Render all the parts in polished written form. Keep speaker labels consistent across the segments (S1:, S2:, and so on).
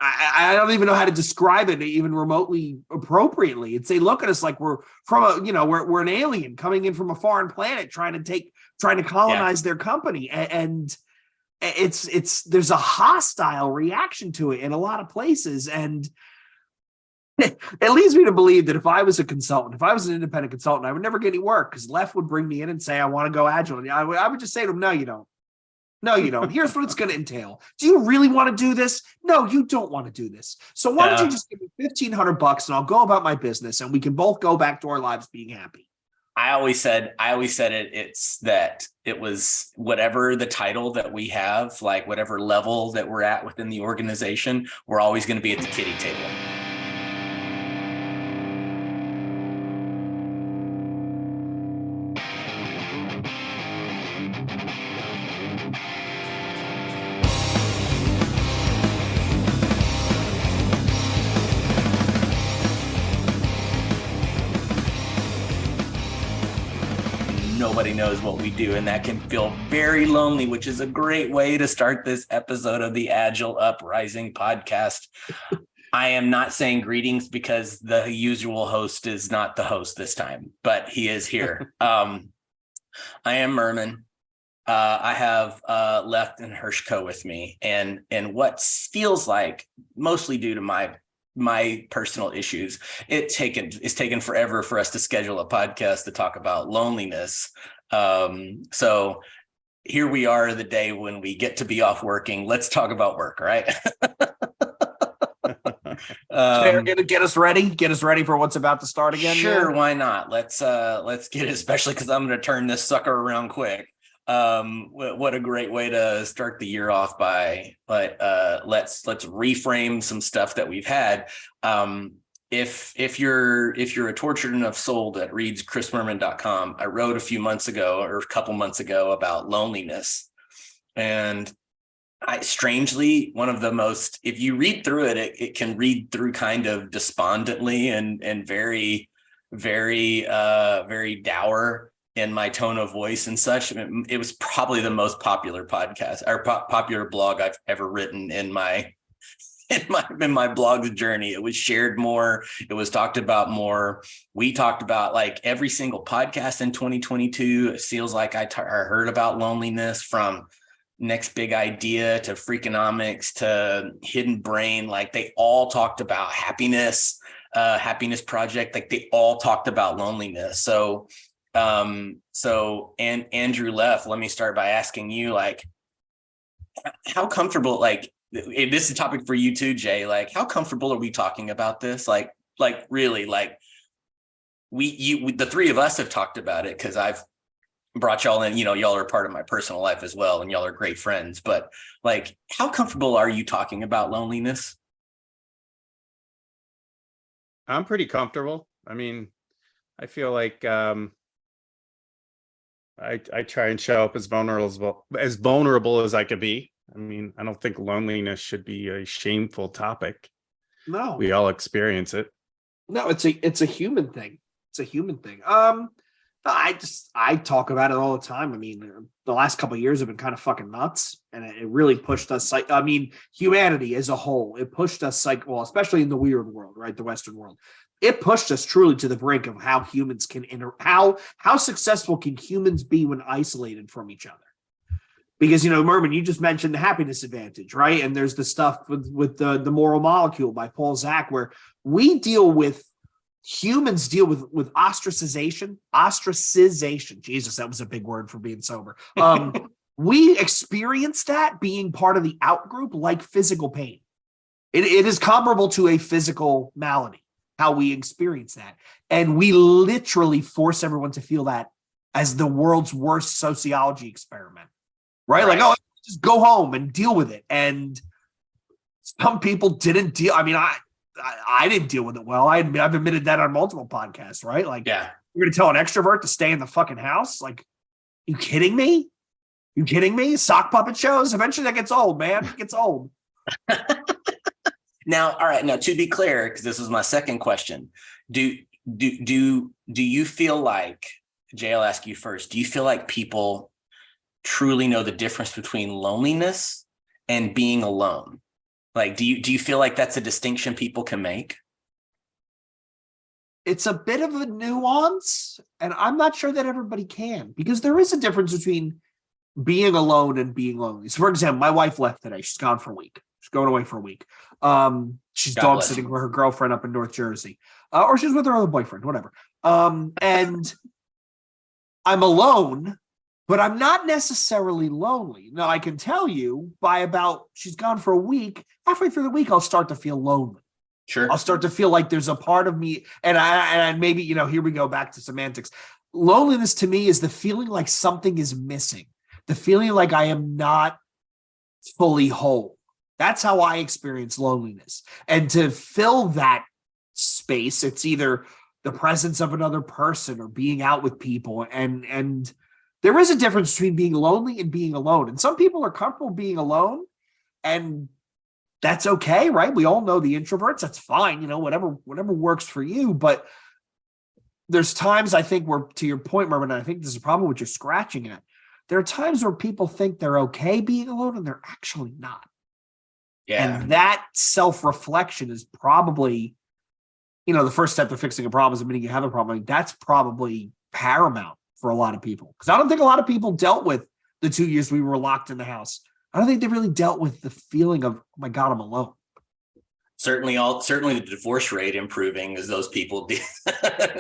S1: I don't even know how to describe it even remotely appropriately. It's they look at us like we're from we're an alien coming in from a foreign planet trying to colonize their company. And it's there's a hostile reaction to it in a lot of places. And it leads me to believe that if I was a consultant, if I was an independent consultant, I would never get any work because Left would bring me in and say, I want to go agile. And I would just say to him, no, you don't. No, you don't. Here's what it's going to entail. Do you really want to do this? No, you don't want to do this. So why don't you just give me $1,500 and I'll go about my business and we can both go back to our lives being happy.
S2: I always said it's that it was whatever the title that we have, like whatever level that we're at within the organization, we're always going to be at the kiddie table. Nobody knows what we do, and that can feel very lonely, which is a great way to start this episode of the Agile Uprising podcast. I am not saying greetings because the usual host is not the host this time, but he is here. I am Merman. I have Left and Hershko with me, and what feels like, mostly due to my personal issues, it's taken forever for us to schedule a podcast to talk about loneliness. So here we are, the day when we get to be off working. Let's talk about work, right?
S1: Get us ready for what's about to start again.
S2: Sure, why not? Let's get it, especially because I'm going to turn this sucker around quick. What a great way to start the year off by, but let's reframe some stuff that we've had. If you're a tortured enough soul that reads chrismerman.com, I wrote a couple months ago about loneliness, and strangely, one of the most, if you read through it can read through kind of despondently and very, very, very dour in my tone of voice and such. It was probably the most popular podcast or popular blog I've ever written in my blog's journey. It was shared more. It was talked about more. We talked about, like, every single podcast in 2022. It feels like I heard about loneliness, from Next Big Idea to Freakonomics to Hidden Brain. Like, they all talked about happiness project. Like, they all talked about loneliness. So and Andrew Left, let me start by asking you, like, how comfortable, like, if this is a topic for you too, Jay, like, how comfortable are we talking about this? Like really, like, the three of us have talked about it because I've brought y'all in, y'all are part of my personal life as well, and y'all are great friends, but, like, how comfortable are you talking about loneliness?
S3: I'm pretty comfortable. I mean, I feel like, I try and show up as vulnerable as I could be. I mean, I don't think loneliness should be a shameful topic.
S1: No,
S3: we all experience it.
S1: No, it's a human thing. It's a human thing. I talk about it all the time. I mean, the last couple of years have been kind of fucking nuts, and it really pushed us. I mean, humanity as a whole, it pushed us, well, especially in the weird world, right? The Western world. It pushed us truly to the brink of how humans can how successful can humans be when isolated from each other? Because, Merman, you just mentioned the happiness advantage, right? And there's the stuff with the moral molecule by Paul Zak, where humans deal with ostracization. Jesus, that was a big word for being sober. We experience that being part of the out group like physical pain. It is comparable to a physical malady, how we experience that. And we literally force everyone to feel that as the world's worst sociology experiment. Right? Like, just go home and deal with it. And some people didn't deal. I mean, I didn't deal with it well. I've admitted that on multiple podcasts, right? Like,
S2: yeah,
S1: you're going to tell an extrovert to stay in the fucking house? Like, you kidding me? Sock puppet shows? Eventually that gets old, man. It gets old.
S2: Now, all right. Now, to be clear, because this was my second question, do you feel like, Jay, I'll ask you first, do you feel like people truly know the difference between loneliness and being alone? Like, do you feel like that's a distinction people can make?
S1: It's a bit of a nuance, and I'm not sure that everybody can, because there is a difference between being alone and being lonely. So, for example, my wife left today. She's gone for a week. She's going away for a week. She's
S2: God
S1: dog
S2: bless
S1: sitting
S2: you.
S1: for her girlfriend up in North Jersey, or she's with her other boyfriend, whatever. And I'm alone, but I'm not necessarily lonely. Now, I can tell you she's gone for a week. Halfway through the week, I'll start to feel lonely.
S2: Sure.
S1: I'll start to feel like there's a part of me, and I maybe, here we go back to semantics. Loneliness to me is the feeling like something is missing, the feeling like I am not fully whole. That's how I experience loneliness. And to fill that space, it's either the presence of another person or being out with people. And there is a difference between being lonely and being alone. And some people are comfortable being alone, and that's okay, right? We all know the introverts. That's fine, whatever works for you. But there's times, I think, where, to your point, Mervin, and I think this is probably what you're scratching at. There are times where people think they're okay being alone, and they're actually not.
S2: Yeah.
S1: And that self-reflection is probably, the first step to fixing a problem is admitting you have a problem. That's probably paramount for a lot of people. Because I don't think a lot of people dealt with the 2 years we were locked in the house. I don't think they really dealt with the feeling of, oh my God, I'm alone.
S2: Certainly the divorce rate improving as those people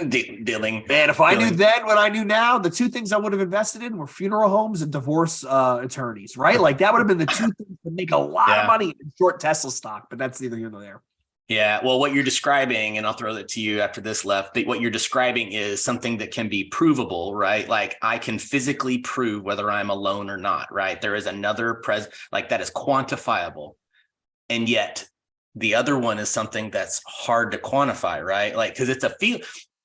S2: dealing.
S1: Man, if I knew then what I knew now, the two things I would have invested in were funeral homes and divorce attorneys, right? Like that would have been the two things that make a lot of money in short Tesla stock, but that's neither here nor there.
S2: Yeah, well, what you're describing, and I'll throw that to you after this left, what you're describing is something that can be provable, right? Like I can physically prove whether I'm alone or not, right? There is another like that is quantifiable. And yet the other one is something that's hard to quantify, right? Like, because it's a feel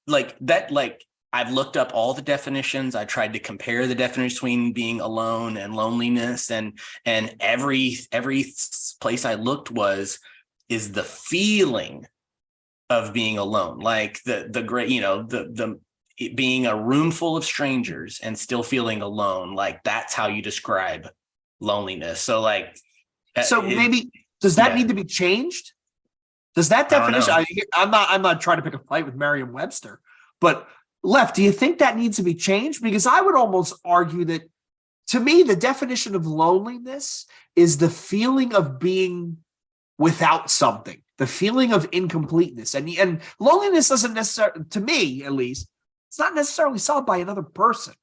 S2: like that, like I've looked up all the definitions. I tried to compare the definition between being alone and loneliness, and every place I looked is the feeling of being alone, like the great, the being a room full of strangers and still feeling alone. Like that's how you describe loneliness. So like,
S1: maybe does that need to be changed? Does that definition? I'm not trying to pick a fight with Merriam-Webster, but Left, do you think that needs to be changed? Because I would almost argue that, to me, the definition of loneliness is the feeling of being without something, the feeling of incompleteness. And loneliness doesn't necessarily, to me at least, it's not necessarily solved by another person.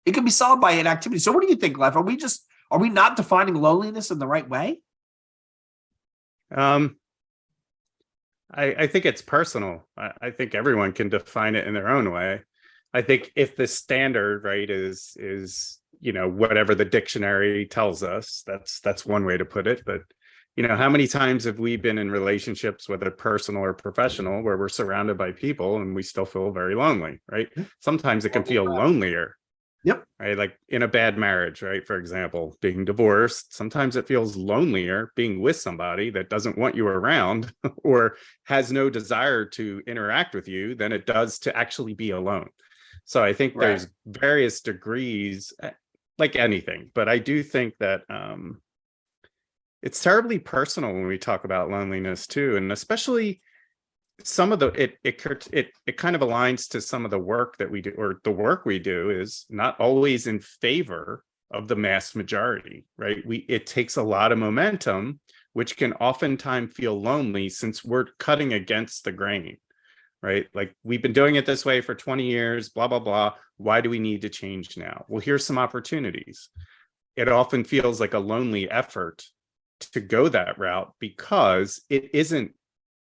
S1: It can be solved by an activity. So what do you think, Lev? Are we not defining loneliness in the right way?
S3: I think it's personal. I think everyone can define it in their own way. I think if the standard, right, is whatever the dictionary tells us, that's one way to put it. But how many times have we been in relationships, whether personal or professional, where we're surrounded by people and we still feel very lonely, right? Sometimes it can feel lonelier.
S1: Yep.
S3: Right. Like in a bad marriage, right? For example, being divorced, sometimes it feels lonelier being with somebody that doesn't want you around or has no desire to interact with you than it does to actually be alone. So I think there's various degrees, like anything, but I do think that it's terribly personal when we talk about loneliness too. And especially some of the it kind of aligns to some of the work that we do, or the work we do is not always in favor of the mass majority, right? It takes a lot of momentum, which can oftentimes feel lonely since we're cutting against the grain, right? Like we've been doing it this way for 20 years, blah, blah, blah. Why do we need to change now? Well, here's some opportunities. It often feels like a lonely effort to go that route because it isn't,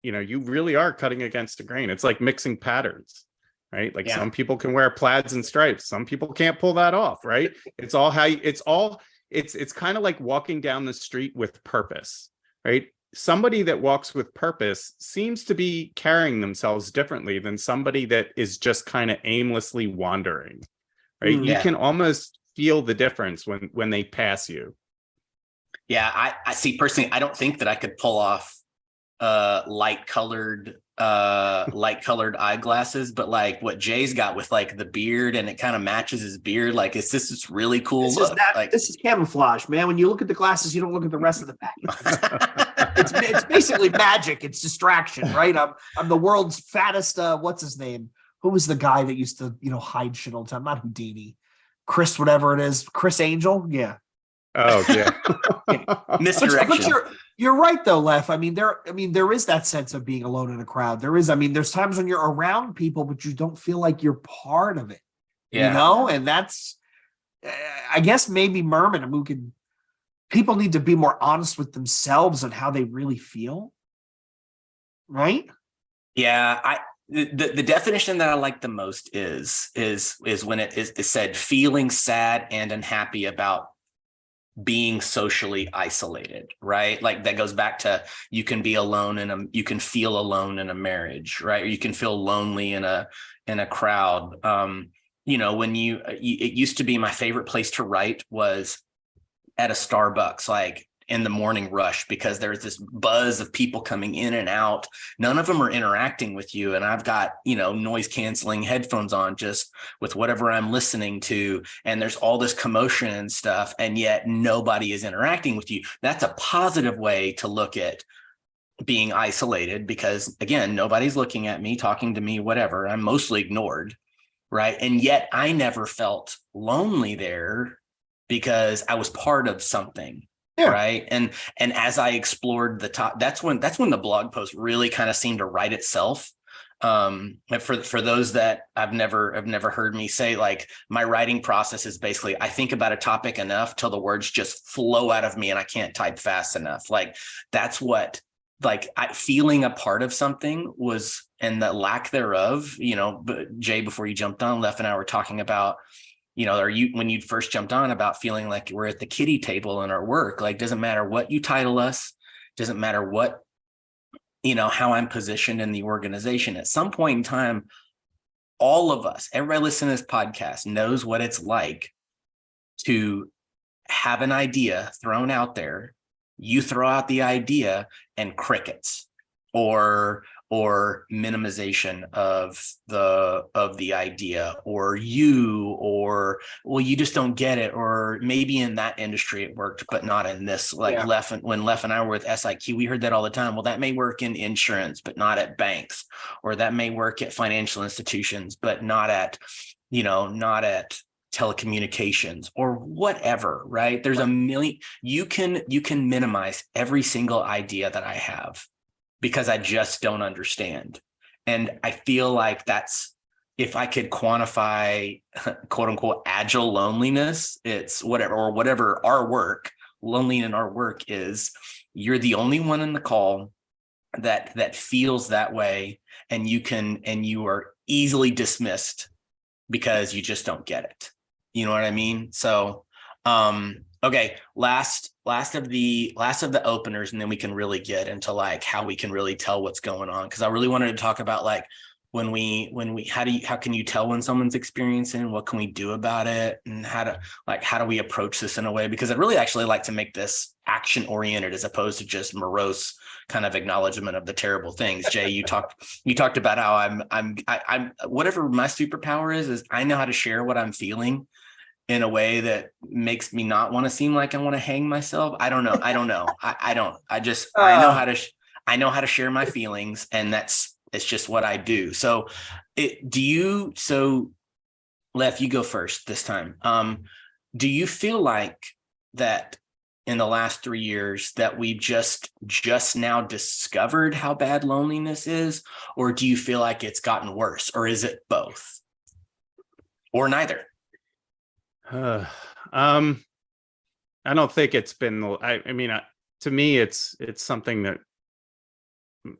S3: you really are cutting against the grain. It's like mixing patterns, right? Like some people can wear plaids and stripes. Some people can't pull that off, right? It's kind of like walking down the street with purpose, right? Somebody that walks with purpose seems to be carrying themselves differently than somebody that is just kind of aimlessly wandering, right? You can almost feel the difference when they pass you.
S2: Yeah, I see personally, I don't think that I could pull off light colored light colored eyeglasses, but like what Jay's got with like the beard, and it kind of matches his beard. Like it's this really cool look.
S1: This is camouflage, man. When you look at the glasses, you don't look at the rest of the package. It's basically magic. It's distraction, right? I'm the world's fattest. What's his name? Who was the guy that used to hide shit all the time? Not Houdini, Chris, whatever it is, Chris Angel. Yeah.
S3: Oh yeah.
S2: Misdirection.
S1: But you're right though, Lef. I mean, there is that sense of being alone in a crowd. There's times when you're around people, but you don't feel like you're part of it.
S2: Yeah.
S1: And that's, I guess maybe Merman, people need to be more honest with themselves on how they really feel. Right?
S2: Yeah. The definition that I like the most is when it is said feeling sad and unhappy about being socially isolated, right? Like that goes back to you can be alone you can feel alone in a marriage, right? Or you can feel lonely in a crowd. When it used to be my favorite place to write was at a Starbucks, like in the morning rush, because there's this buzz of people coming in and out. None of them are interacting with you. And I've got, noise canceling headphones on just with whatever I'm listening to. And there's all this commotion and stuff. And yet nobody is interacting with you. That's a positive way to look at being isolated, because again, nobody's looking at me, talking to me, whatever. I'm mostly ignored. Right. And yet I never felt lonely there because I was part of something. Yeah. Right. And as I explored the top, that's when the blog post really kind of seemed to write itself. For those that have never heard me say, like, my writing process is basically, I think about a topic enough till the words just flow out of me and I can't type fast enough. Like that's what, like, feeling a part of something was, and the lack thereof, but Jay, before you jumped on, Lef and I were talking about, when you first jumped on about feeling like we're at the kiddie table in our work, like, doesn't matter what you title us, doesn't matter what, how I'm positioned in the organization. At some point in time, all of us, everybody listening to this podcast knows what it's like to have an idea thrown out there. You throw out the idea and crickets, or minimization of the idea, or you just don't get it, or maybe in that industry it worked but not in this. Like, yeah. When Lef and I were with SIQ, we heard that all the time. Well, that may work in insurance but not at banks, or that may work at financial institutions but not at telecommunications, or whatever, right? There's a million. You can minimize every single idea that I have because I just don't understand. And I feel like that's, if I could quantify quote unquote agile loneliness, it's whatever our work, lonely in our work is, you're the only one in the call that feels that way, and you are easily dismissed because you just don't get it. You know what I mean? So, okay, last of the openers, and then we can really get into like how we can really tell what's going on. Cause I really wanted to talk about like how can you tell when someone's experiencing, what can we do about it, and how do we approach this in a way? Because I'd really actually like to make this action oriented as opposed to just morose kind of acknowledgement of the terrible things. Jay, you talked about how I'm whatever my superpower is I know how to share what I'm feeling in a way that makes me not want to seem like I want to hang myself. I don't know. I know how to share my feelings, and it's just what I do. So Lef, you go first this time. Do you feel like that in the last 3 years that we've just now discovered how bad loneliness is, or do you feel like it's gotten worse, or is it both, or neither?
S3: I don't think it's been, I mean, to me, it's something that,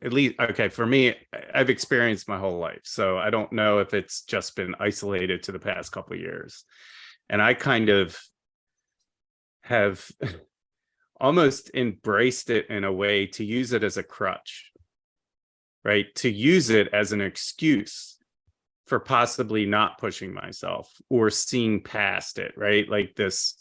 S3: at least, okay, for me, I've experienced my whole life. So I don't know if it's just been isolated to the past couple of years. And I kind of have almost embraced it in a way to use it as a crutch, right? To use it as an excuse for possibly not pushing myself or seeing past it, right? Like this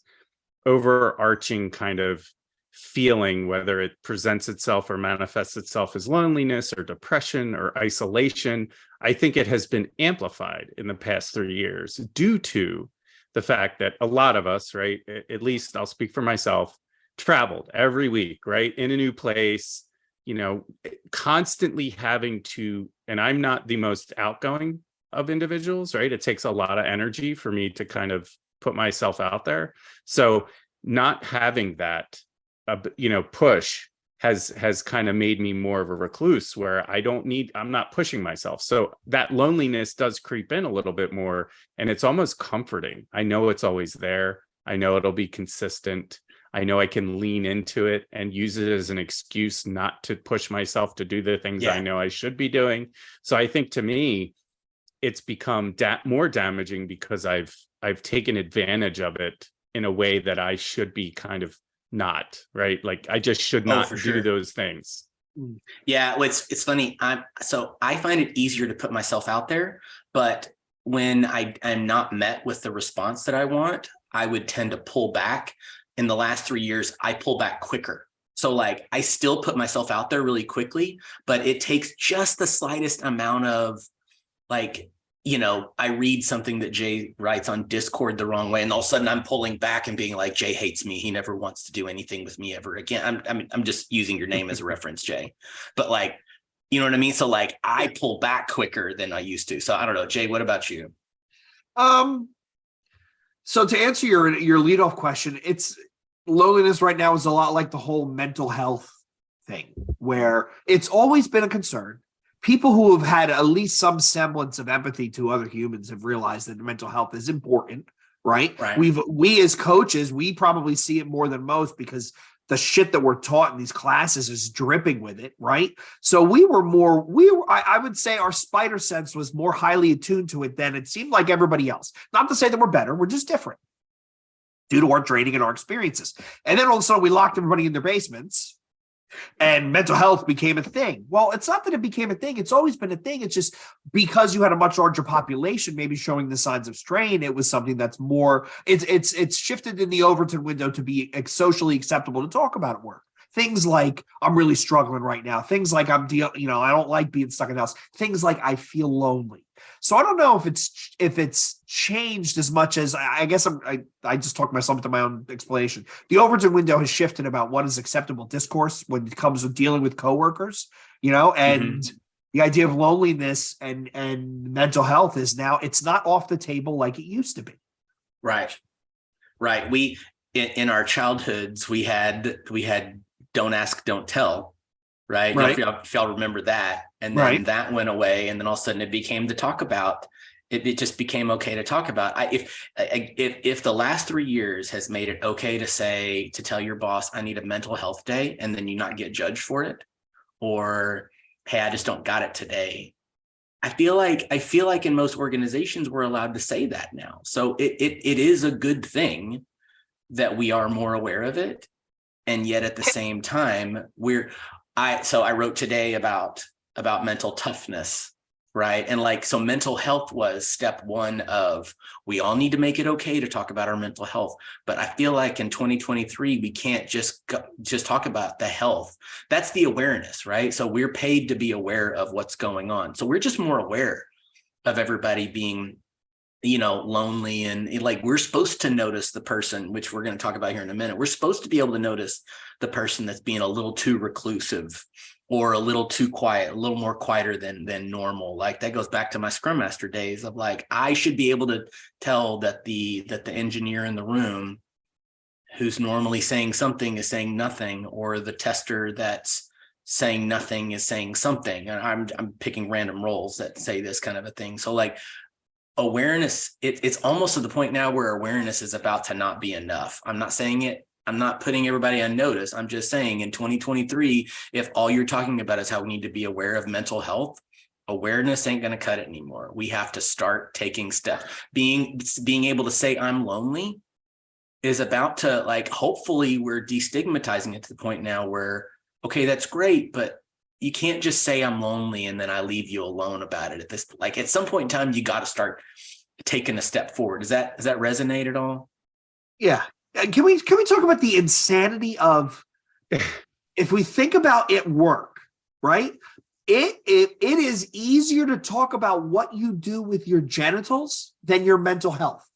S3: overarching kind of feeling, whether it presents itself or manifests itself as loneliness or depression or isolation, I think it has been amplified in the past 3 years due to the fact that a lot of us, right, at least I'll speak for myself, traveled every week, right, in a new place, constantly having to, and I'm not the most outgoing of individuals, right? It takes a lot of energy for me to kind of put myself out there. So not having that, push has kind of made me more of a recluse where I'm not pushing myself. So that loneliness does creep in a little bit more, and it's almost comforting. I know it's always there. I know it'll be consistent. I know I can lean into it and use it as an excuse not to push myself to do the things I know I should be doing. So I think, to me, it's become more damaging because I've taken advantage of it in a way that I should be kind of not, right? Like I just should not do those things.
S2: Yeah, well, it's funny. I find it easier to put myself out there, but when I am not met with the response that I want, I would tend to pull back. In the last 3 years, I pull back quicker. So like I still put myself out there really quickly, but it takes just the slightest amount of like, I read something that Jay writes on Discord the wrong way, and all of a sudden I'm pulling back and being like, Jay hates me. He never wants to do anything with me ever again. I'm just using your name as a reference, Jay. But like, you know what I mean? So like I pull back quicker than I used to. So I don't know, Jay, what about you?
S1: So to answer your leadoff question, it's loneliness right now is a lot like the whole mental health thing, where it's always been a concern. People who have had at least some semblance of empathy to other humans have realized that mental health is important, right? We as coaches, we probably see it more than most because the shit that we're taught in these classes is dripping with it, right? So I would say our spider sense was more highly attuned to it than it seemed like everybody else. Not to say that we're better, we're just different due to our training and our experiences. And then all of a sudden we locked everybody in their basements and mental health became a thing. Well, it's not that it became a thing. It's always been a thing. It's just because you had a much larger population, maybe showing the signs of strain, it was something that's more, it's shifted in the Overton window to be socially acceptable to talk about at work. Things like, I'm really struggling right now. Things like I don't like being stuck in the house. Things like I feel lonely. So I don't know if it's changed as much as I guess I just talked myself into my own explanation. The Overton window has shifted about what is acceptable discourse when it comes to dealing with coworkers, and the idea of loneliness and mental health is now, it's not off the table like it used to be.
S2: Right. We in our childhoods we had don't ask, don't tell. Right. If y'all remember that. And then that went away. And then all of a sudden it became to talk about. It just became okay to talk about. If the last 3 years has made it okay to tell your boss, I need a mental health day, and then you not get judged for it, or, hey, I just don't got it today. I feel like in most organizations we're allowed to say that now. So it is a good thing that we are more aware of it. And yet at the same time, I wrote today about mental toughness, right? And so mental health was step one of, we all need to make it okay to talk about our mental health. But I feel like in 2023, we can't just talk about the health. That's the awareness, right? So we're paid to be aware of what's going on. So we're just more aware of everybody being, lonely, and like we're supposed to notice the person, which we're going to talk about here in a minute. We're supposed to be able to notice the person that's being a little too reclusive or a little too quiet, a little more quieter than normal. Like that goes back to my Scrum Master days of like, I should be able to tell that the engineer in the room who's normally saying something is saying nothing, or the tester that's saying nothing is saying something. And I'm picking random roles that say this kind of a thing. So like, awareness, it's almost to the point now where awareness is about to not be enough. I'm not saying it, I'm not putting everybody on notice. I'm just saying in 2023, if all you're talking about is how we need to be aware of mental health, awareness ain't going to cut it anymore. We have to start taking steps. Being able to say I'm lonely is about to, like, hopefully we're destigmatizing it to the point now where, okay, that's great, but you can't just say I'm lonely and then I leave you alone about it. At some point in time, you got to start taking a step forward. Does that resonate at all?
S1: Yeah. Can we talk about the insanity of if we think about at work, right? It is easier to talk about what you do with your genitals than your mental health.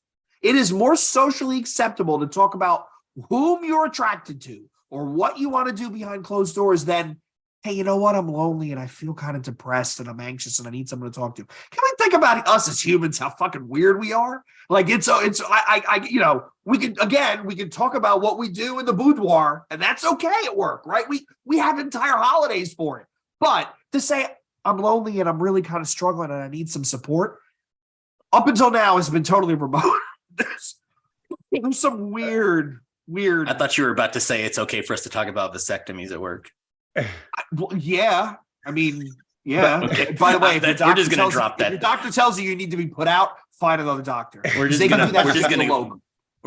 S1: It is more socially acceptable to talk about whom you're attracted to or what you want to do behind closed doors than, hey, you know what? I'm lonely and I feel kind of depressed and I'm anxious and I need someone to talk to. Can we think about us as humans, how fucking weird we are? Like we can talk about what we do in the boudoir and that's okay at work, right? We have entire holidays for it. But to say I'm lonely and I'm really kind of struggling and I need some support, up until now has been totally remote. There's some weird.
S2: I thought you were about to say it's okay for us to talk about vasectomies at work.
S1: Well, yeah. I mean, yeah.
S2: Okay.
S1: By the way,
S2: we're just going to drop that.
S1: If your doctor tells you need to be put out, find another doctor.
S2: We're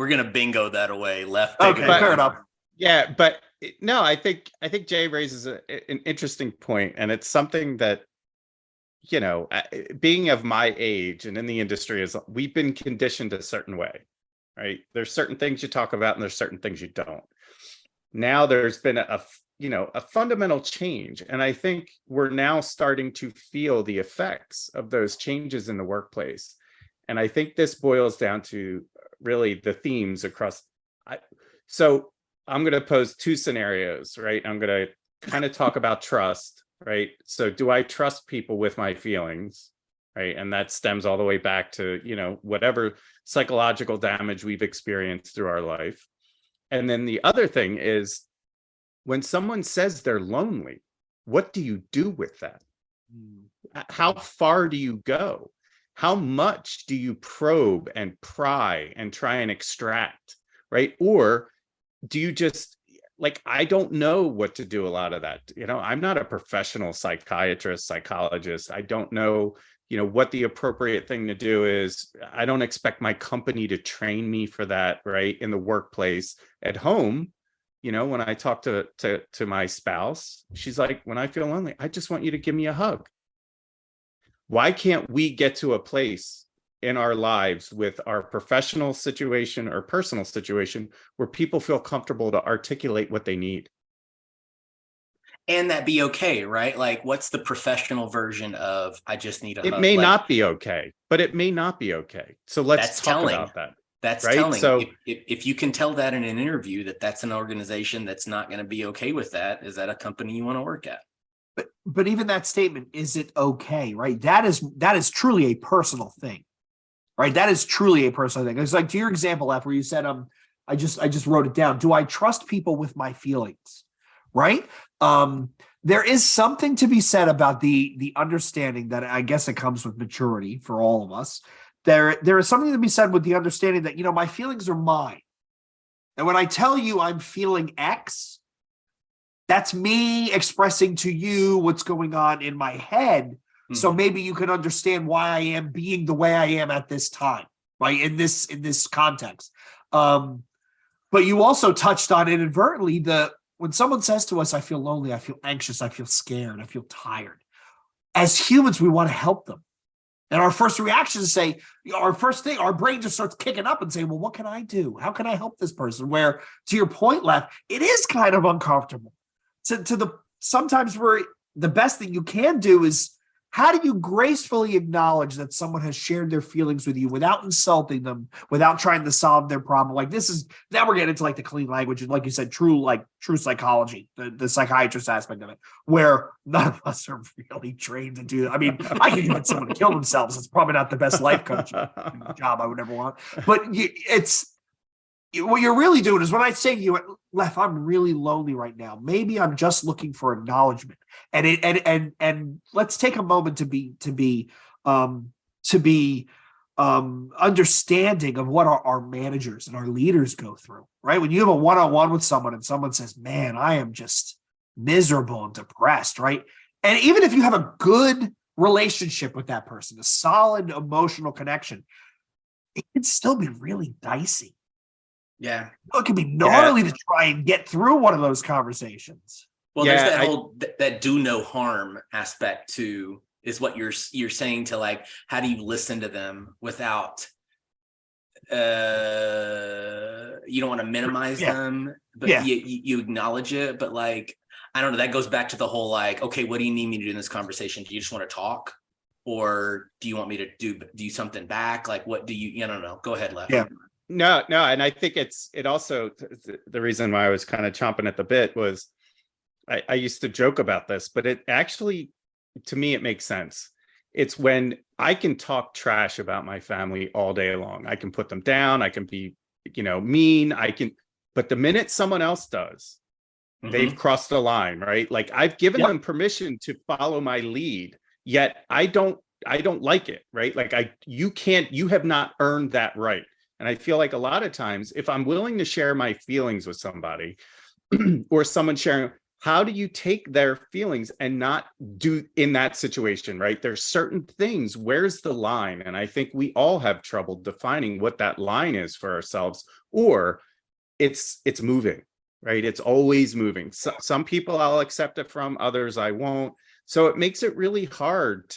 S2: gonna bingo that away. Left.
S1: Okay, fair enough.
S3: Yeah, but no, I think Jay raises an interesting point, and it's something that, being of my age and in the industry, is we've been conditioned a certain way, right? There's certain things you talk about, and there's certain things you don't. Now there's been a fundamental change, and I think we're now starting to feel the effects of those changes in the workplace. And I think this boils down to really the themes across. So I'm going to pose two scenarios, right? I'm going to kind of talk about trust, right? So do I trust people with my feelings, right? And that stems all the way back to, whatever psychological damage we've experienced through our life. And then the other thing is, when someone says they're lonely, what do you do with that? How far do you go? How much do you probe and pry and try and extract, right? Or do you just, I don't know what to do a lot of that. I'm not a professional psychiatrist, psychologist. I don't know, what the appropriate thing to do is. I don't expect my company to train me for that, right? In the workplace. At home, when I talk to my spouse, she's like, when I feel lonely, I just want you to give me a hug. Why can't we get to a place in our lives with our professional situation or personal situation where people feel comfortable to articulate what they need?
S2: And that be okay, right? Like, what's the professional version of I just need a hug?
S3: It may not be okay, but it may not be okay. So let's talk about that.
S2: That's
S3: right?
S2: telling.
S3: So
S2: if you can tell that in an interview that's an organization that's not going to be okay with that, is that a company you want to work at?
S1: But even that statement, is it okay, right? That is truly a personal thing, right? That is truly a personal thing. It's like, to your example, F, where you said, I just wrote it down. Do I trust people with my feelings, right? There is something to be said about the understanding that I guess it comes with maturity for all of us. There is something to be said with the understanding that, my feelings are mine. And when I tell you I'm feeling X, that's me expressing to you what's going on in my head. Mm-hmm. So maybe you can understand why I am being the way I am at this time, right? In this context. But you also touched on inadvertently when someone says to us, I feel lonely, I feel anxious, I feel scared, I feel tired. As humans, we want to help them. And our first reaction is our brain just starts kicking up and saying, well, what can I do? How can I help this person? Where, to your point, Left, it is kind of uncomfortable. Sometimes where the best thing you can do is, how do you gracefully acknowledge that someone has shared their feelings with you without insulting them, without trying to solve their problem? Like, now we're getting into the clean language and, like you said, true psychology, the psychiatrist aspect of it, where none of us are really trained to do that. I mean, I can get someone to kill themselves. It's probably not the best life coaching job I would ever want. But what you're really doing is, when I say to you, Lef, I'm really lonely right now. Maybe I'm just looking for acknowledgement. And let's take a moment to be understanding of what our managers and our leaders go through, right? When you have a one-on-one with someone and someone says, man, I am just miserable and depressed, right? And even if you have a good relationship with that person, a solid emotional connection, it can still be really dicey.
S2: Yeah.
S1: It can be gnarly to try and get through one of those conversations.
S2: Well, there's that whole that do no harm aspect to, is what you're saying, to like, how do you listen to them without you don't want to minimize them, but you acknowledge it. But like, I don't know, that goes back to the whole like, okay, what do you need me to do in this conversation? Do you just want to talk, or do you want me to do something back? Like, what do you, I don't know. Go ahead, Left.
S3: Yeah. No, and I think it also, the reason why I was kind of chomping at the bit was I used to joke about this, but it actually, to me, it makes sense. It's when I can talk trash about my family all day long. I can put them down. I can be, mean. But the minute someone else does, they've crossed the line, right? Like I've given them permission to follow my lead, yet I don't like it, right? Like you have not earned that right. And I feel like a lot of times, if I'm willing to share my feelings with somebody or someone sharing, how do you take their feelings and not do in that situation, right? There's certain things, where's the line? And I think we all have trouble defining what that line is for ourselves, or it's moving, right? It's always moving. Some people I'll accept it from, others I won't. So it makes it really hard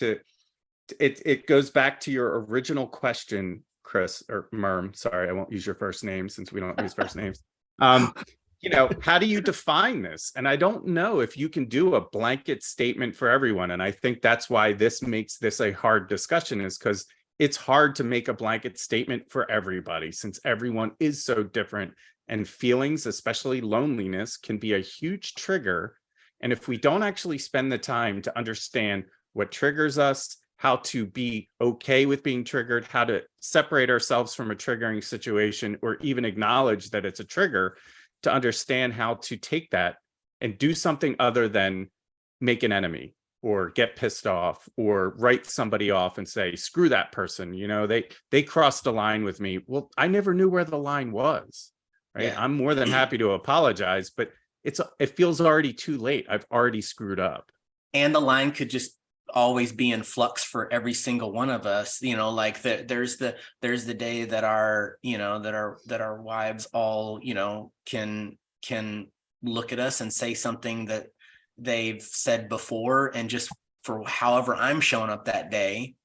S3: it goes back to your original question, Chris, or Merm, sorry, I won't use your first name since we don't use first names. How do you define this? And I don't know if you can do a blanket statement for everyone. And I think that's why this makes this a hard discussion, is because it's hard to make a blanket statement for everybody, since everyone is so different, and feelings, especially loneliness, can be a huge trigger. And if we don't actually spend the time to understand what triggers us, how to be okay with being triggered, how to separate ourselves from a triggering situation, or even acknowledge that it's a trigger, to understand how to take that and do something other than make an enemy or get pissed off or write somebody off and say, screw that person, they crossed a line with me. Well, I never knew where the line was, right? Yeah. I'm more than happy to apologize, but it feels already too late. I've already screwed up.
S2: And the line could just always be in flux for every single one of us, like there's the day that our wives all can look at us and say something that they've said before, and just for however I'm showing up that day,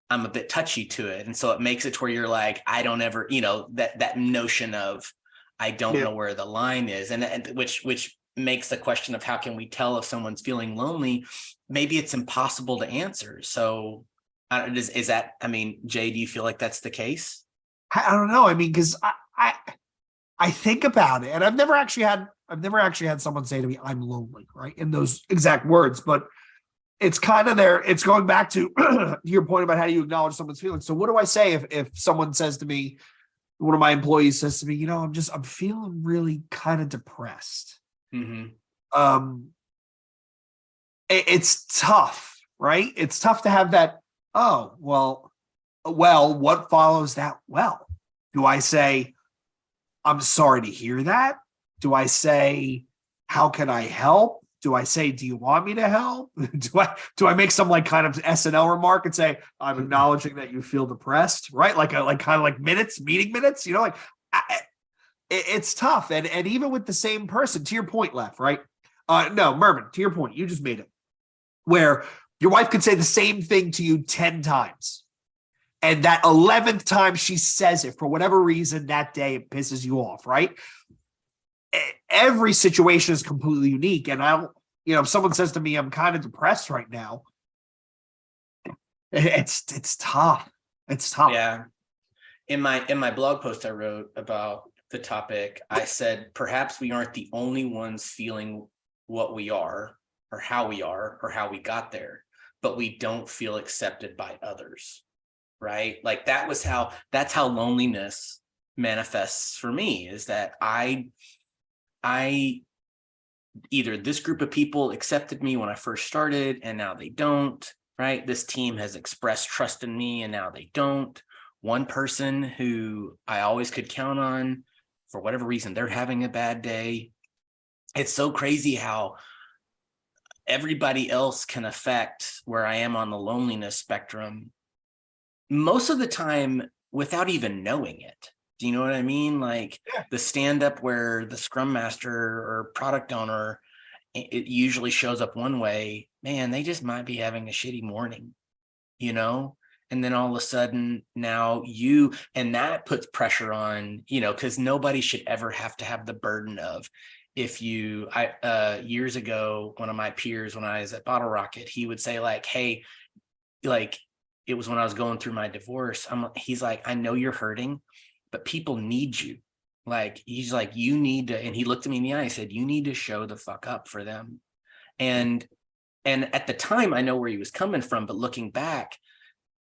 S2: I'm a bit touchy to it, and so it makes it to where you're like, I don't ever, that notion of I don't know where the line is, and which makes the question of how can we tell if someone's feeling lonely, maybe it's impossible to answer. So is that, Jay, do you feel like that's the case?
S1: I don't know. because I think about it, and I've never actually had someone say to me, I'm lonely, right, in those exact words, but it's kind of there. It's going back to your point about how do you acknowledge someone's feelings. So what do I say if someone says to me, one of my employees says to me, I'm feeling really kind of depressed. It's tough, right? It's tough to have that. Oh, well, what follows that? Well, do I say, I'm sorry to hear that? Do I say, how can I help? Do I say, do you want me to help? Do I make some like kind of SNL remark and say, I'm acknowledging that you feel depressed, right? Like kind of like meeting minutes, it's tough. And even with the same person, to your point, Left, right? No, Mervin, to your point, you just made it, where your wife could say the same thing to you 10 times. And that 11th time she says it, for whatever reason, that day it pisses you off, right? Every situation is completely unique. And if someone says to me, I'm kind of depressed right now, it's tough. It's tough.
S2: Yeah. In my blog post I wrote about the topic, I said, perhaps we aren't the only ones feeling what we are, or how we are, or how we got there, but we don't feel accepted by others, right? Like that's how loneliness manifests for me, is that I either this group of people accepted me when I first started and now they don't, right? This team has expressed trust in me and now they don't. One person who I always could count on, for whatever reason, they're having a bad day. It's so crazy how everybody else can affect where I am on the loneliness spectrum, most of the time without even knowing it. Do you know what I mean? Like the stand-up where the scrum master or product owner, it usually shows up one way, man, they just might be having a shitty morning, And then all of a sudden now and that puts pressure on, because nobody should ever have to have the burden of, years ago, one of my peers, when I was at Bottle Rocket, he would say like, hey, like, it was when I was going through my divorce. He's like, I know you're hurting, but people need you. Like, he's like, you need to, and he looked at me in the eye and said, you need to show the fuck up for them. And at the time, I know where he was coming from, but looking back,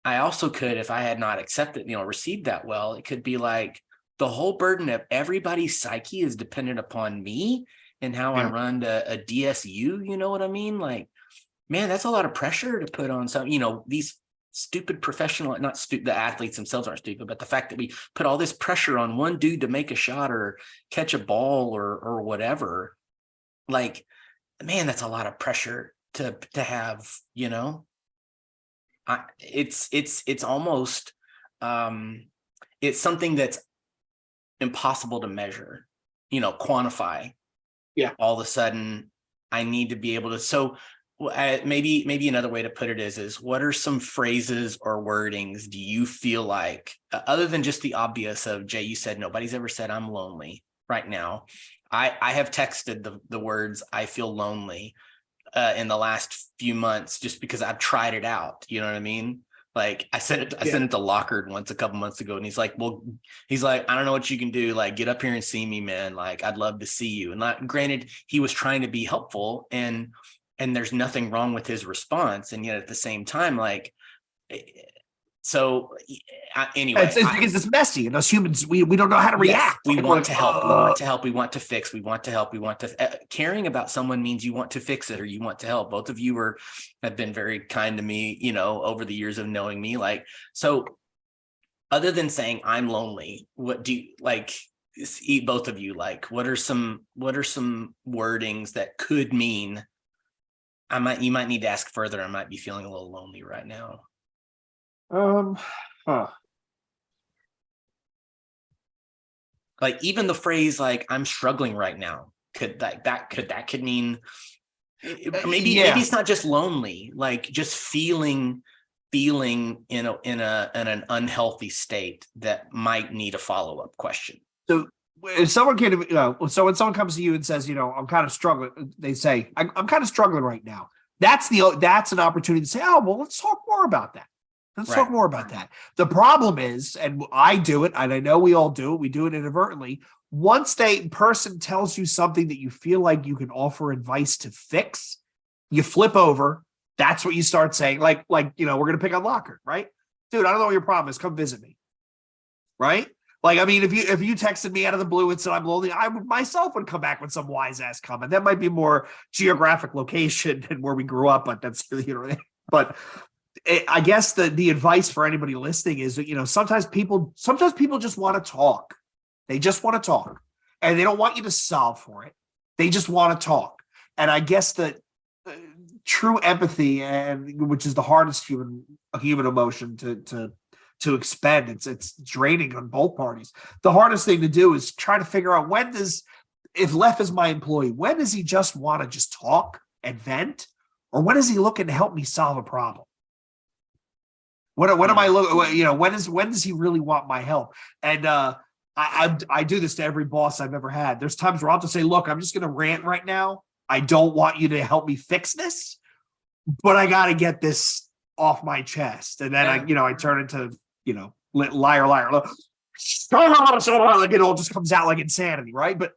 S2: I also could, if I had not accepted, received that well, it could be like the whole burden of everybody's psyche is dependent upon me and how I run a DSU. You know what I mean? Like, man, that's a lot of pressure to put on some, these stupid professional, not stupid, the athletes themselves aren't stupid, but the fact that we put all this pressure on one dude to make a shot or catch a ball or whatever, like, man, that's a lot of pressure to have, it's almost, it's something that's impossible to measure, quantify.
S1: Yeah.
S2: All of a sudden I need to be able to, so maybe another way to put it is what are some phrases or wordings do you feel like, other than just the obvious of, Jay, you said nobody's ever said I'm lonely right now. I have texted the words I feel lonely in the last few months just because I've tried it out. You know what I mean? Like, I sent it to Lockhart once a couple months ago, and he's like, I don't know what you can do. Like, get up here and see me, man. Like, I'd love to see you. And granted, he was trying to be helpful, and there's nothing wrong with his response. And yet at the same time, like, so anyway,
S1: it's because it's messy, and us humans, we don't know how to react.
S2: We want to help. We want to help. We want to fix. We want to help. We want to caring about someone means you want to fix it or you want to help. Both of you have been very kind to me, over the years of knowing me. Like, so other than saying I'm lonely, what do you like? Both of you, like, what are some wordings that could mean you might need to ask further. I might be feeling a little lonely right now. Like, even the phrase like I'm struggling right now could mean maybe it's not just lonely, like just feeling in an unhealthy state that might need a follow-up question.
S1: So if someone so when someone comes to you and says, I'm kind of struggling, they say, I'm kind of struggling right now. That's an opportunity to say, oh, well, let's talk more about that. Let's talk more about that. The problem is, and I do it, and I know we all do it, we do it inadvertently. Once the person tells you something that you feel like you can offer advice to fix, you flip over. That's what you start saying. Like, we're going to pick on Lockhart, right? Dude, I don't know what your problem is. Come visit me. Right? Like, I mean, if you texted me out of the blue and said I'm lonely, I myself would come back with some wise ass comment. That might be more geographic location than where we grew up, but that's, but I guess the advice for anybody listening is that, sometimes people just want to talk. They just want to talk, and they don't want you to solve for it. They just want to talk. And I guess that true empathy, and which is the hardest human emotion to expend, it's draining on both parties. The hardest thing to do is try to figure out if Leff is my employee, when does he just want to just talk and vent, or when is he looking to help me solve a problem? When am I looking? When does he really want my help? And I do this to every boss I've ever had. There's times where I'll just say, "Look, I'm just going to rant right now. I don't want you to help me fix this, but I got to get this off my chest." And then I turn into liar. Like, it all just comes out like insanity, right? But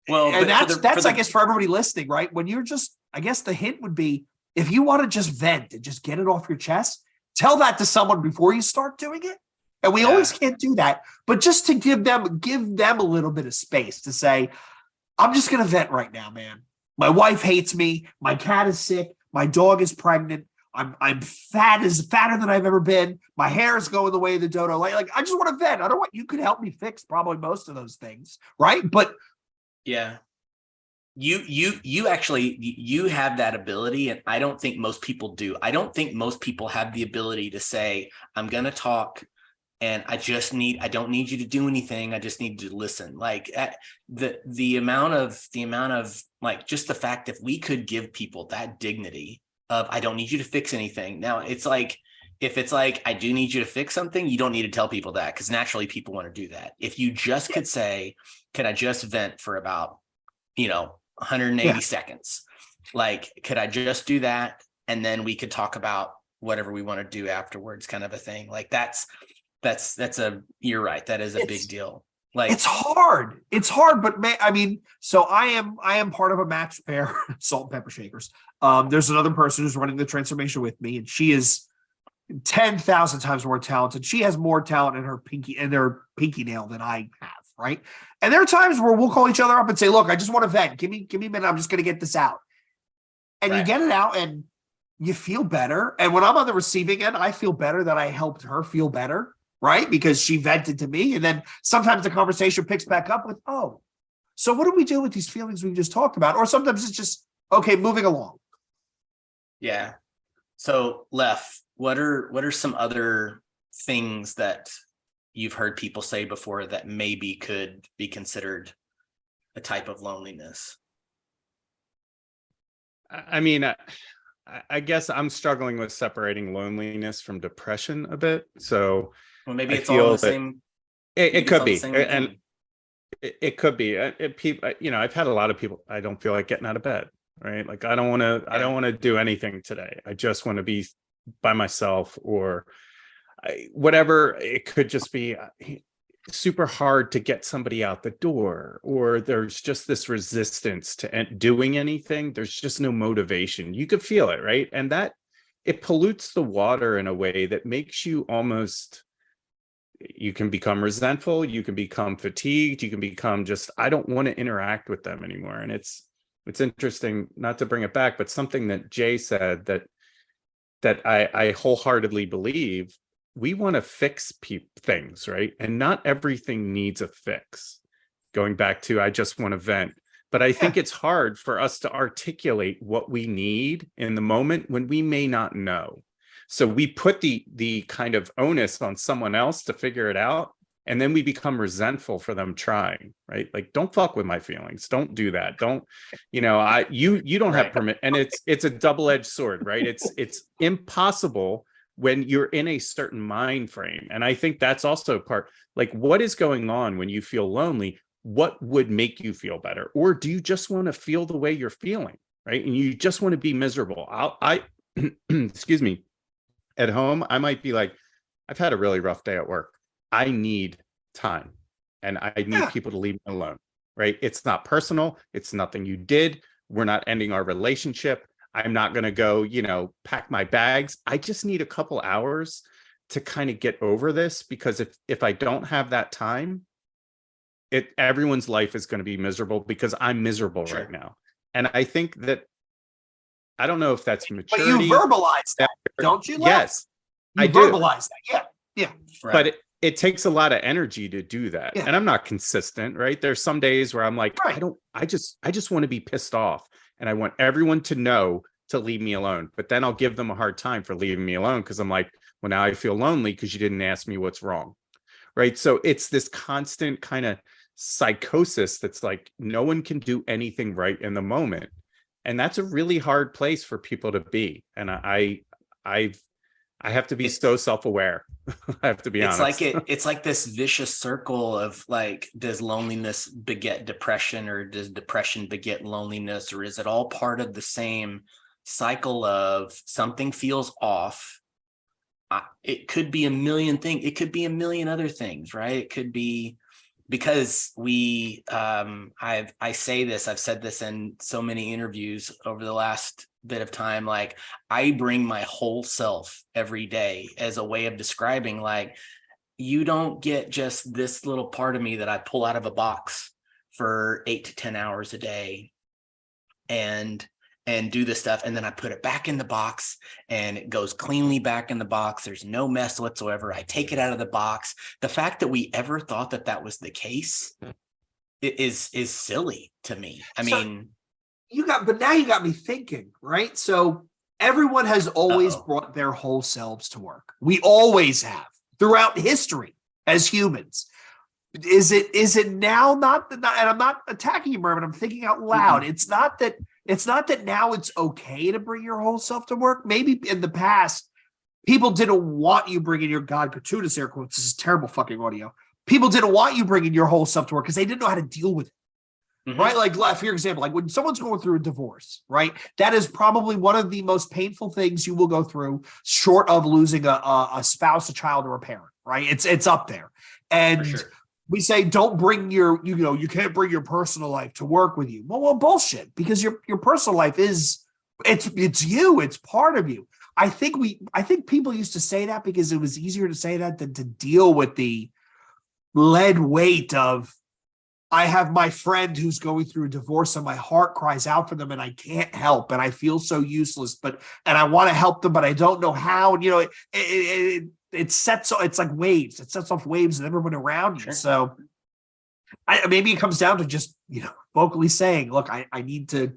S1: that's I guess for everybody listening, right? When you're just, I guess the hint would be, if you want to just vent and just get it off your chest, tell that to someone before you start doing it. And we always can't do that, but just to give them a little bit of space to say, I'm just going to vent right now, man. My wife hates me. My cat is sick. My dog is pregnant. I'm fatter than I've ever been. My hair is going the way of the dodo. Like I just want to vent. I don't want, you could help me fix probably most of those things, right? But
S2: yeah. You actually, you have that ability, and I don't think most people do. I don't think most people have the ability to say, I'm going to talk, and I don't need you to do anything. I just need you to listen. Like the amount of like, just the fact that we could give people that dignity of, I don't need you to fix anything. Now it's like, if it's like, I do need you to fix something, you don't need to tell people that, because naturally people want to do that. If you just could say, can I just vent for about, 180 seconds? Like, could I just do that? And then we could talk about whatever we want to do afterwards, kind of a thing. Like you're right. That is a big deal. Like, it's
S1: hard, but so I am part of a match pair, salt and pepper shakers. There's another person who's running the transformation with me, and she is 10,000 times more talented. She has more talent in their pinky nail than I have, right? And there are times where we'll call each other up and say, look, I just want to vent. Give me a minute. I'm just going to get this out. And you get it out and you feel better. And when I'm on the receiving end, I feel better that I helped her feel better, right? Because she vented to me. And then sometimes the conversation picks back up with, oh, so what do we do with these feelings we just talked about? Or sometimes it's just, okay, moving along.
S2: Yeah. So what are some other things that you've heard people say before that maybe could be considered a type of loneliness?
S3: I mean, I guess I'm struggling with separating loneliness from depression a bit. So
S2: well, maybe it's all the same.
S3: It could be, and it could be. People, I've had a lot of people. I don't feel like getting out of bed. Right? Like I don't want to. I don't want to do anything today. I just want to be by myself, or whatever. It could just be super hard to get somebody out the door, or there's just this resistance to doing anything. There's just no motivation. You could feel it, right? And that it pollutes the water in a way that makes you almost, you can become resentful, you can become fatigued, you can become just, I don't want to interact with them anymore. And it's interesting, not to bring it back, but something that Jay said that I wholeheartedly believe. We want to fix things, right? And not everything needs a fix. Going back to, I just want to vent. But I think it's hard for us to articulate what we need in the moment when we may not know. So we put the kind of onus on someone else to figure it out. And then we become resentful for them trying, right? Like, don't fuck with my feelings. Don't do that. Don't, you don't have permit. And it's a double-edged sword, right? It's impossible when you're in a certain mind frame. And I think that's also part, like, what is going on when you feel lonely? What would make you feel better? Or do you just want to feel the way you're feeling, right? And you just want to be miserable. I excuse me, at home, I might be like, I've had a really rough day at work. I need time, and I need people to leave me alone, right? It's not personal. It's nothing you did. We're not ending our relationship. I'm not going to go, pack my bags. I just need a couple hours to kind of get over this, because if I don't have that time, everyone's life is going to be miserable, because I'm miserable right now. And I think that, I don't know if that's maturity.
S1: But you verbalize that, don't you?
S3: Yes,
S1: I verbalize that. Yeah.
S3: Right. But it takes a lot of energy to do that. And I'm not consistent, right? There's some days where I'm like, I just want to be pissed off. And I want everyone to know to leave me alone. But then I'll give them a hard time for leaving me alone, because I'm like, well, now I feel lonely because you didn't ask me what's wrong. Right. So it's this constant kind of psychosis that's like, no one can do anything right in the moment. And that's a really hard place for people to be. And I have to be so self-aware. I have to be honest.
S2: It's like this vicious circle of like, does loneliness beget depression, or does depression beget loneliness? Or is it all part of the same cycle of something feels off? It could be a million things. It could be a million other things, right? It could be because I say this, I've said this in so many interviews over the last bit of time, like, I bring my whole self every day as a way of describing, like, you don't get just this little part of me that I pull out of a box for 8 to 10 hours a day and do this stuff, and then I put it back in the box and it goes cleanly back in the box. There's no mess whatsoever. I take it out of the box. The fact that we ever thought that was the case is silly to me. I mean,
S1: but now you got me thinking, right? So everyone has always brought their whole selves to work. We always have throughout history as humans. Is it now not, and I'm not attacking you, Mervin, I'm thinking out loud. Mm-hmm. It's not that now it's okay to bring your whole self to work. Maybe in the past, People didn't want you bringing your God gratuitous air quotes. This is terrible fucking audio. People didn't want you bringing your whole stuff to work because they didn't know how to deal with it. Right? Like, for your example, like when someone's going through a divorce, right? That is probably one of the most painful things you will go through, short of losing a spouse, a child, or a parent, right? It's up there. And
S2: sure.
S1: we say, don't bring your, you can't bring your personal life to work with you. Well, bullshit, because your personal life it's you, it's part of you. I think people used to say that because it was easier to say that than to deal with the lead weight of, I have my friend who's going through a divorce and my heart cries out for them and I can't help and I feel so useless, and I want to help them, but I don't know how. And, it's like waves. It sets off waves and everyone around you. Sure. So maybe it comes down to just, vocally saying, look, I need to,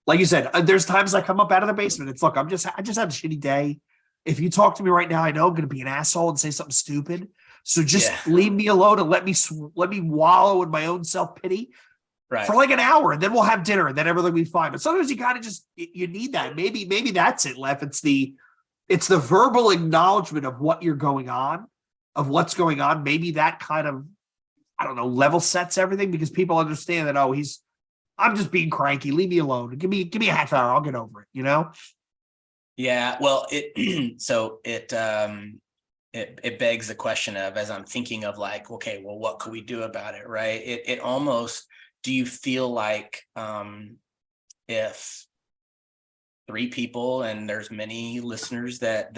S1: like you said, there's times I come up out of the basement. It's, look, I just had a shitty day. If you talk to me right now, I know I'm going to be an asshole and say something stupid. So just leave me alone and let me wallow in my own self-pity for like an hour, and then we'll have dinner and then everything will be fine. But sometimes you gotta you need that. Maybe that's it, Leff. It's the verbal acknowledgement of what you're going on, of what's going on. Maybe that kind of, I don't know, level sets everything, because people understand that, I'm just being cranky. Leave me alone. Give me a half hour. I'll get over it,
S2: Yeah. Well, it begs the question of, as I'm thinking of like, okay, well, what could we do about it? Right. It almost, do you feel like if 3 people, and there's many listeners that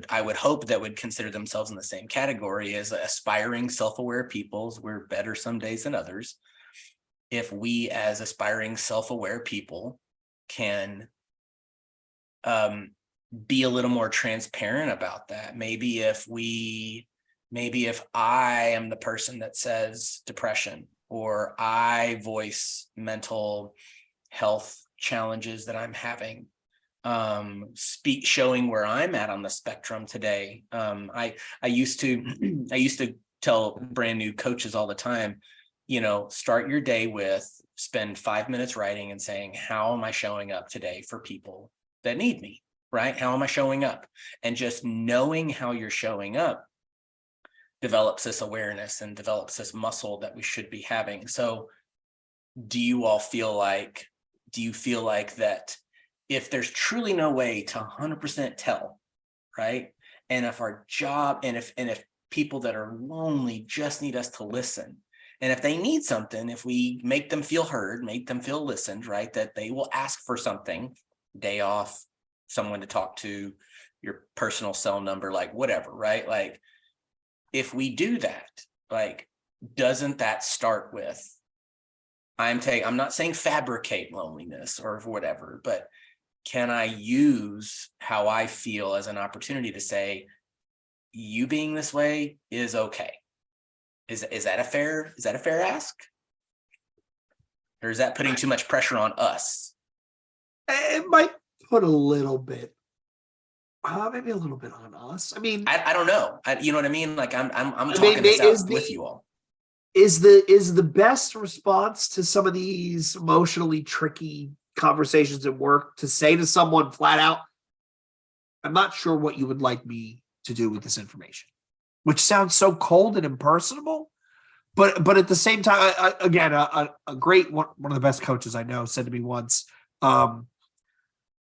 S2: I would hope that would consider themselves in the same category as aspiring self-aware peoples, we're better some days than others. If we as aspiring self-aware people can be a little more transparent about that. Maybe if I am the person that says depression, or I voice mental health challenges that I'm having, showing where I'm at on the spectrum today. I used to tell brand new coaches all the time, start your day with, spend 5 minutes writing and saying, how am I showing up today for people that need me? Right? How am I showing up? And just knowing how you're showing up develops this awareness and develops this muscle that we should be having. So do you feel like that if there's truly no way to 100% tell, right? And if our job, and if people that are lonely just need us to listen, and if they need something, if we make them feel heard, make them feel listened, right, that they will ask for something, day off, someone to talk to, your personal cell number, like whatever, right? Like if we do that, like, doesn't that start with, I'm not saying fabricate loneliness or whatever, but can I use how I feel as an opportunity to say, you being this way is okay? Is that a fair ask? Or is that putting too much pressure on us?
S1: It might put a little bit, maybe a little bit on us. I mean,
S2: I don't know. You know what I mean? Like I'm talking this out with you all.
S1: Is the best response to some of these emotionally tricky conversations at work to say to someone flat out, I'm not sure what you would like me to do with this information, which sounds so cold and impersonable, but at the same time, again, a great one of the best coaches I know said to me once,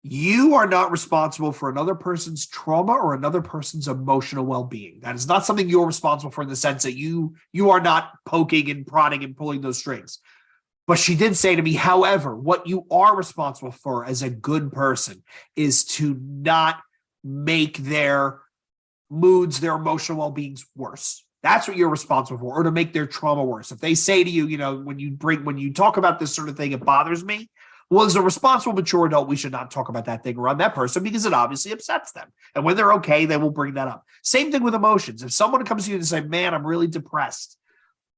S1: you are not responsible for another person's trauma or another person's emotional well-being. That is not something you're responsible for, in the sense that you are not poking and prodding and pulling those strings. But she did say to me, however, what you are responsible for as a good person is to not make their moods, their emotional well-beings worse. That's what you're responsible for, or to make their trauma worse. If they say to you, when you talk about this sort of thing, it bothers me. Well, as a responsible, mature adult, we should not talk about that thing around that person, because it obviously upsets them. And when they're okay, they will bring that up. Same thing with emotions. If someone comes to you and say, man, I'm really depressed,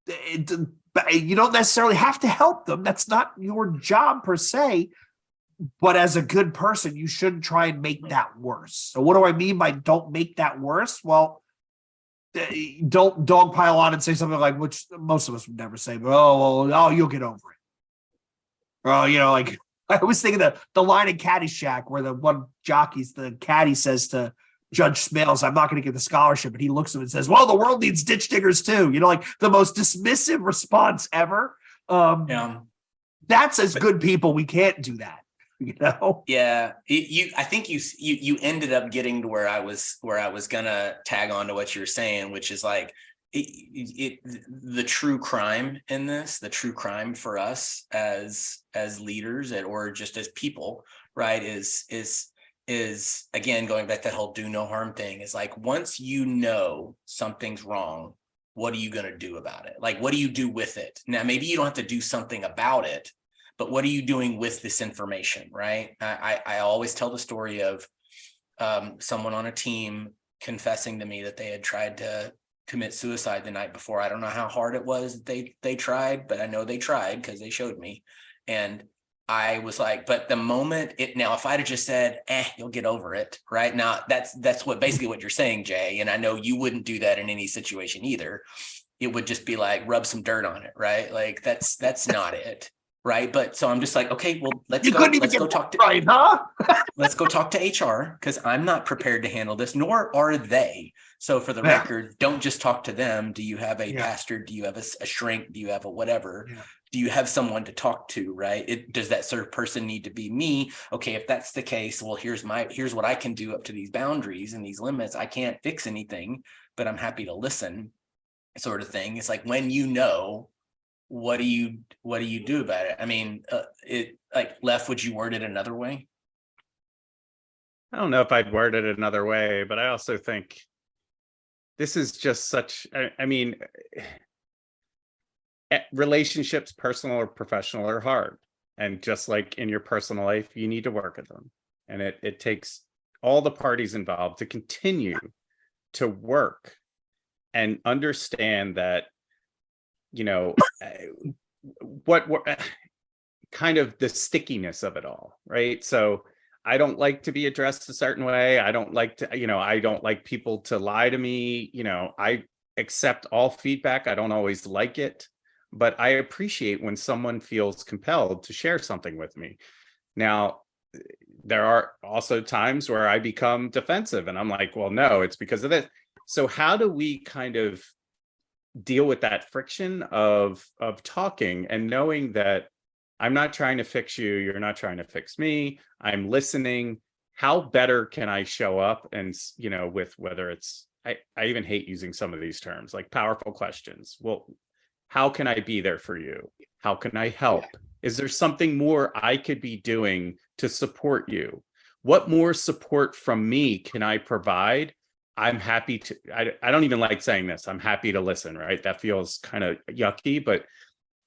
S1: you don't necessarily have to help them. That's not your job per se. But as a good person, you shouldn't try and make that worse. So what do I mean by don't make that worse? Well, don't dogpile on and say something like, which most of us would never say, but you'll get over it. Well, like I was thinking the line in Caddyshack where the one the caddy says to Judge Smales, I'm not going to get the scholarship. And he looks at him and says, well, the world needs ditch diggers too. Like the most dismissive response ever. That's as good people. We can't do that.
S2: Yeah, I think you ended up getting to where I was gonna tag on to what you were saying, which is like the true crime in this, the true crime for us as leaders or just as people, right, is again going back to that whole do no harm thing. Is like, once you know something's wrong, what are you going to do about it? Like, what do you do with it? Now, maybe you don't have to do something about it, but what are you doing with this information, right? I always tell the story of someone on a team confessing to me that they had tried to commit suicide the night before. I don't know how hard it was that they tried, but I know they tried because they showed me. And I was like, but the moment now, if I'd have just said, you'll get over it, right? Now that's what basically what you're saying, Jay. And I know you wouldn't do that in any situation either. It would just be like, rub some dirt on it, right? Like that's not it. Right. But so I'm just like, okay, well, let's go talk to let's go talk to HR, because I'm not prepared to handle this, nor are they. So for the record, don't just talk to them. Do you have a pastor? Do you have a shrink? Do you have a whatever? Yeah. Do you have someone to talk to? Right. Does that sort of person need to be me? Okay, if that's the case, well, here's what I can do up to these boundaries and these limits. I can't fix anything, but I'm happy to listen, sort of thing. It's like, when what do you do about it? I mean, Lef, would you word it another way?
S3: I don't know if I'd word it another way, but I also think this is just such, I mean, relationships, personal or professional, are hard. And just like in your personal life, you need to work at them. And it takes all the parties involved to continue to work and understand that, what kind of the stickiness of it all, right? So I don't like to be addressed a certain way. I don't like to, I don't like people to lie to me. I accept all feedback. I don't always like it, but I appreciate when someone feels compelled to share something with me. Now, there are also times where I become defensive and I'm like, well, no, it's because of this. So how do we kind of deal with that friction of talking and knowing that I'm not trying to fix you, you're not trying to fix me, I'm listening. How better can I show up? And with whether it's, I even hate using some of these terms, like powerful questions. Well, how can I be there for you? How can I help? Is there something more I could be doing to support you? What more support from me can I provide? I'm happy to, I don't even like saying this, I'm happy to listen, right? That feels kind of yucky, but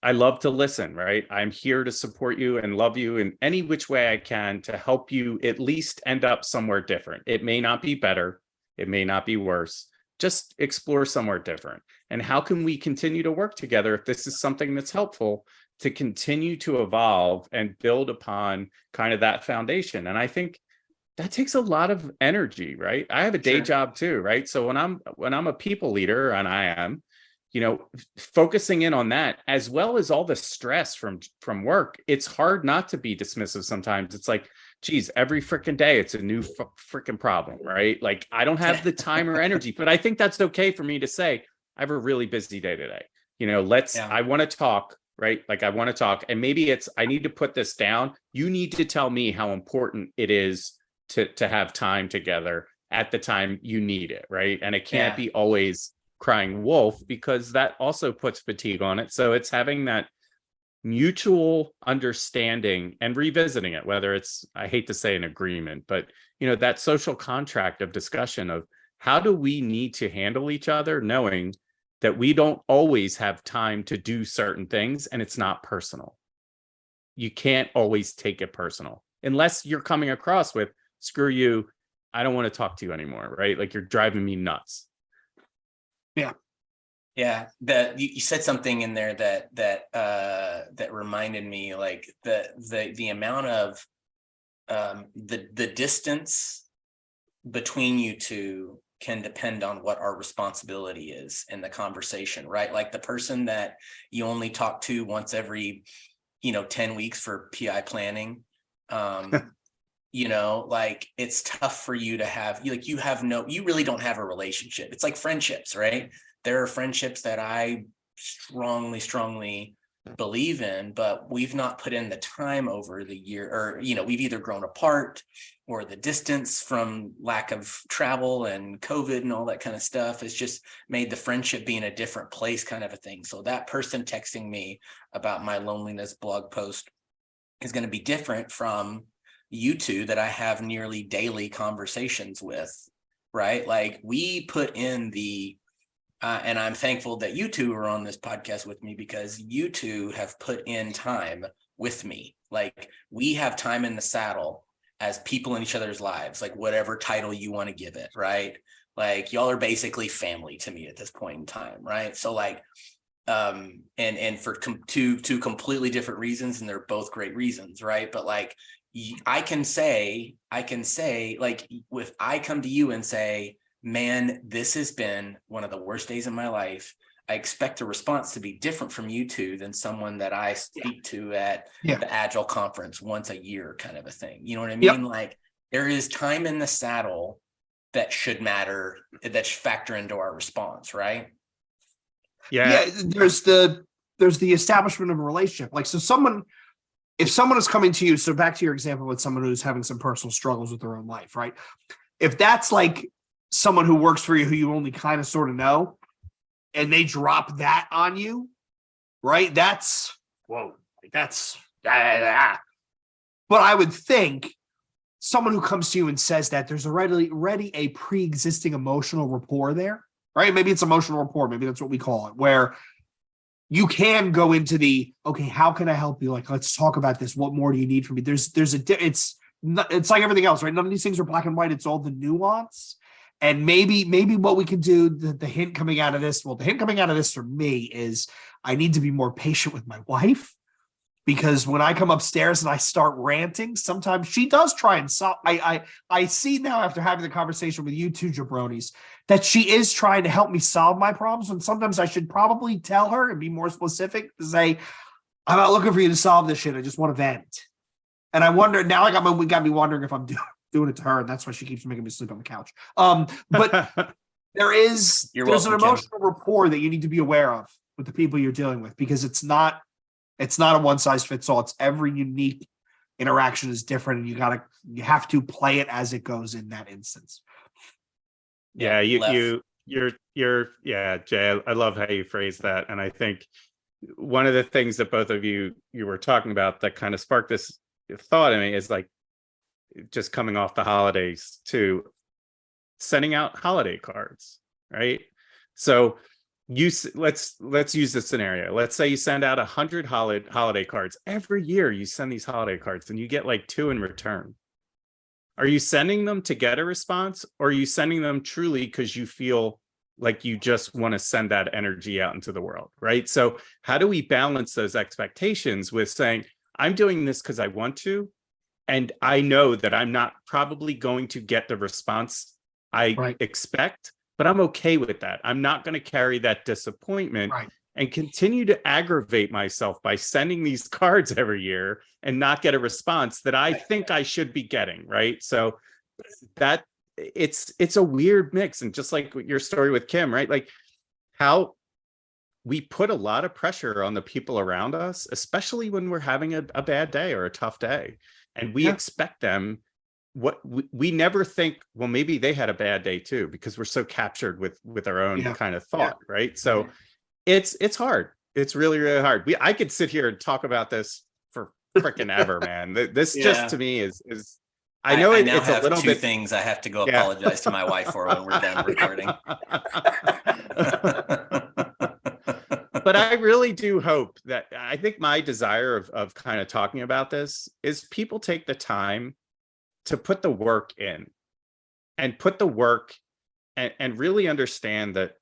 S3: I love to listen, right? I'm here to support you and love you in any which way I can to help you at least end up somewhere different. It may not be better, it may not be worse, just explore somewhere different. And how can we continue to work together if this is something that's helpful to continue to evolve and build upon kind of that foundation? And I think that takes a lot of energy, right? I have a day job too, right? So when I'm a people leader, and I am, focusing in on that, as well as all the stress from work, it's hard not to be dismissive sometimes. It's like, geez, every freaking day it's a new freaking problem, right? Like, I don't have the time or energy, but I think that's okay for me to say, I have a really busy day today. I want to talk, right? Like, I want to talk, and maybe it's, I need to put this down. You need to tell me how important it is to have time together at the time you need it, right? And it can't be always crying wolf, because that also puts fatigue on it. So it's having that mutual understanding and revisiting it, whether it's, I hate to say an agreement, but that social contract of discussion of how do we need to handle each other, knowing that we don't always have time to do certain things, and it's not personal. You can't always take it personal unless you're coming across with, screw you, I don't want to talk to you anymore, right? Like, you're driving me nuts.
S2: Yeah. You said something in there that reminded me, like the amount of the distance between you two can depend on what our responsibility is in the conversation, right? Like the person that you only talk to once every 10 weeks for PI planning, like it's tough for you to have, you really don't have a relationship. It's like friendships, right? There are friendships that I strongly believe in, but we've not put in the time over the year, or, we've either grown apart, or the distance from lack of travel and COVID and all that kind of stuff has just made the friendship be in a different place, kind of a thing. So that person texting me about my loneliness blog post is going to be different from you two that I have nearly daily conversations with, right? Like we put in and I'm thankful that you two are on this podcast with me, because you two have put in time with me. Like we have time in the saddle as people in each other's lives, like whatever title you want to give it, right? Like y'all are basically family to me at this point in time, right? So like, and for two completely different reasons, and they're both great reasons, right? But like, I can say, like, if I come to you and say, man, this has been one of the worst days of my life, I expect a response to be different from you two than someone that I speak to at the Agile conference once a year, kind of a thing. You know what I mean? Like there is time in the saddle that should matter, that should factor into our response, right?
S1: Yeah. There's the establishment of a relationship. Like, so if someone is coming to you, so back to your example with someone who's having some personal struggles with their own life, right? If that's like someone who works for you, who you only kind of sort of know, and they drop that on you, right? That's, whoa, that's, but I would think someone who comes to you and says that, there's already a pre-existing emotional rapport there, right? Maybe it's emotional rapport. Maybe that's what we call it, where you can go into okay, how can I help you? Like, let's talk about this. What more do you need from me? It's like everything else, right? None of these things are black and white. It's all the nuance. And maybe what we can do, the hint coming out of this for me is I need to be more patient with my wife, because when I come upstairs and I start ranting, sometimes she does try and solve. I see now, after having the conversation with you two jabronis, that she is trying to help me solve my problems. And sometimes I should probably tell her and be more specific to say, I'm not looking for you to solve this shit. I just want to vent. And I wonder now, we got me wondering if I'm doing it to her, and that's why she keeps making me sleep on the couch. But there's an emotional rapport that you need to be aware of with the people you're dealing with, because it's not a one size fits all. It's every unique interaction is different, and you have to play it as it goes in that instance.
S3: Yeah, you're Jay, I love how you phrase that. And I think one of the things that both of you were talking about that kind of sparked this thought in me is like, just coming off the holidays too, sending out holiday cards, right? So let's use this scenario. Let's say you send out 100 holiday cards every year. You send these holiday cards and you get like 2 in return. Are you sending them to get a response, or are you sending them truly because you feel like you just want to send that energy out into the world, right? So how do we balance those expectations with saying, I'm doing this because I want to, and I know that I'm not probably going to get the response I expect, but I'm okay with that. I'm not going to carry that disappointment and continue to aggravate myself by sending these cards every year and not get a response that I think I should be getting, right? So that it's a weird mix. And just like your story with Kim, right? Like how we put a lot of pressure on the people around us, especially when we're having a bad day or a tough day. And we expect them, we never think, well, maybe they had a bad day too, because we're so captured with our own kind of thought, right? So it's hard. It's really, really hard. I could sit here and talk about this for freaking ever, man. This just to me is I know
S2: I
S3: it's
S2: have
S3: a little
S2: two
S3: bit
S2: things I have to go apologize to my wife for when we're done recording.
S3: But I really do hope that, I think my desire of kind of talking about this is people take the time to put the work in and put the work and really understand that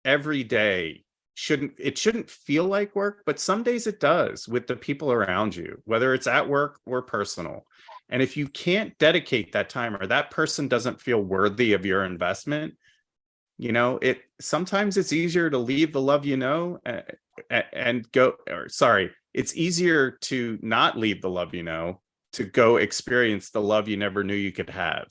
S3: every day shouldn't feel like work, but some days it does with the people around you, whether it's at work or personal. And if you can't dedicate that time, or that person doesn't feel worthy of your investment, sometimes it's easier to leave the love, and go, or sorry, it's easier to not leave the love, to go experience the love you never knew you could have.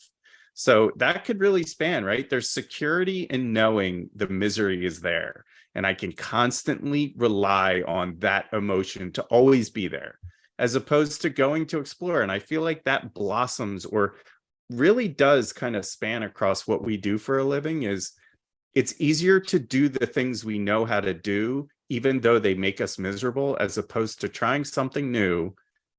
S3: So that could really span, right? There's security in knowing the misery is there, and I can constantly rely on that emotion to always be there, as opposed to going to explore. And I feel like that blossoms, or really does kind of span across what we do for a living. Is it's easier to do the things we know how to do, even though they make us miserable, as opposed to trying something new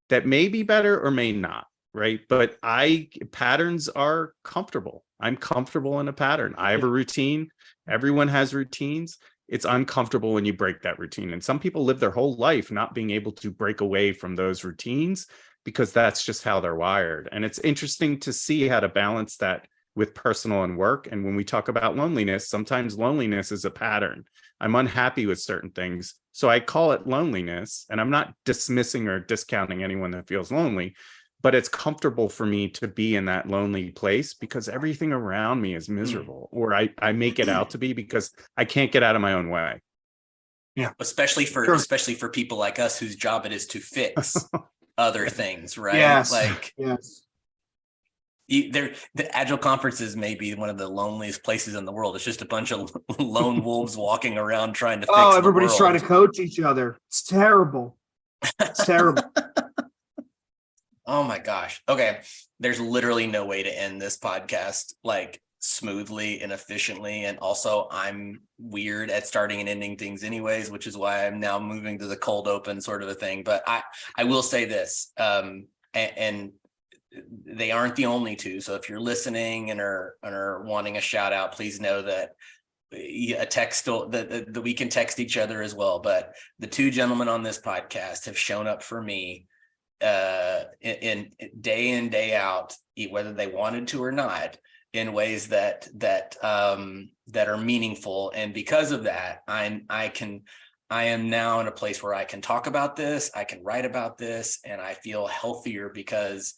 S3: that may be better or may not, right? But patterns are comfortable. I'm comfortable in a pattern. I have a routine. Everyone has routines. It's uncomfortable when you break that routine. And some people live their whole life not being able to break away from those routines because that's just how they're wired. And it's interesting to see how to balance that with personal and work. And when we talk about loneliness, sometimes loneliness is a pattern. I'm unhappy with certain things, so I call it loneliness. And I'm not dismissing or discounting anyone that feels lonely, but it's comfortable for me to be in that lonely place because everything around me is miserable, or I make it out to be, because I can't get out of my own way.
S1: Yeah.
S2: Especially for people like us whose job it is to fix other things, right?
S1: Yes.
S2: Yes. The Agile conferences may be one of the loneliest places in the world. It's just a bunch of lone wolves walking around trying to fix the
S1: everybody's
S2: world.
S1: trying to coach each other. It's terrible. It's terrible.
S2: Oh my gosh. Okay. There's literally no way to end this podcast like smoothly and efficiently. And also I'm weird at starting and ending things anyways, which is why I'm now moving to the cold open sort of a thing. But I will say this, and they aren't the only two. So if you're listening and are wanting a shout out, please know that a text that we can text each other as well. But the two gentlemen on this podcast have shown up for me in day out, whether they wanted to or not, in ways that are meaningful. And because of that, I am now in a place where I can talk about this, I can write about this, and I feel healthier, because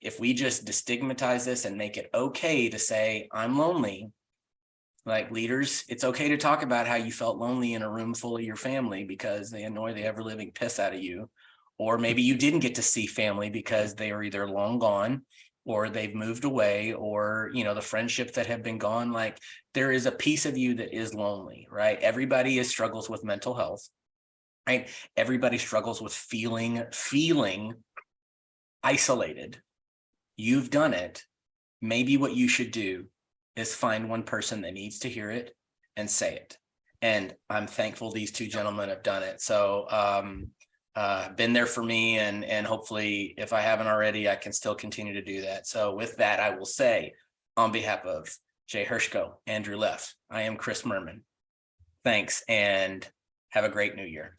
S2: if we just destigmatize this and make it okay to say I'm lonely, like leaders, it's okay to talk about how you felt lonely in a room full of your family because they annoy the ever living piss out of you. Or maybe you didn't get to see family because they are either long gone or they've moved away, or, the friendships that have been gone. Like, there is a piece of you that is lonely, right? Everybody struggles with mental health, right? Everybody struggles with feeling isolated. You've done it. Maybe what you should do is find one person that needs to hear it and say it. And I'm thankful these two gentlemen have done it. So, been there for me, and hopefully, if I haven't already, I can still continue to do that. So with that, I will say, on behalf of Jay Hershko, Andrew Leff, I am Chris Merman. Thanks, and have a great new year.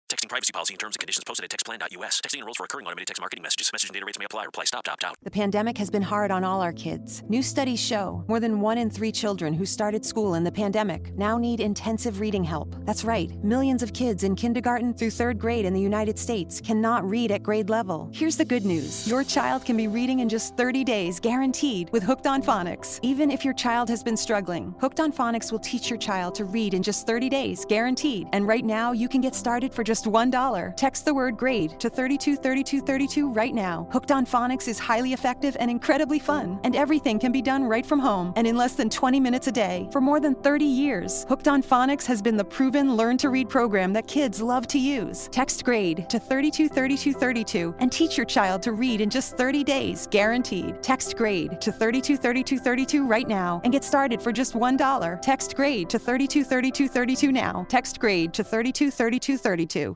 S4: Texting privacy policy and terms and conditions posted at textplan.us. Texting enrolls for recurring automated text marketing messages. Message and data rates may apply. Reply stop to opt out.
S5: The pandemic has been hard on all our kids. New studies show more than 1 in 3 children who started school in the pandemic now need intensive reading help. That's right. Millions of kids in kindergarten through 3rd grade in the United States cannot read at grade level. Here's the good news. Your child can be reading in just 30 days, guaranteed, with Hooked on Phonics. Even if your child has been struggling, Hooked on Phonics will teach your child to read in just 30 days, guaranteed. And right now, you can get started for just $1. Text the word GRADE to 323232 right now. Hooked on Phonics is highly effective and incredibly fun, and everything can be done right from home and in less than 20 minutes a day. For more than 30 years, Hooked on Phonics has been the proven learn-to-read program that kids love to use. Text GRADE to 323232 and teach your child to read in just 30 days, guaranteed. Text GRADE to 323232 right now and get started for just $1. Text GRADE to 323232 now. Text GRADE to 323232.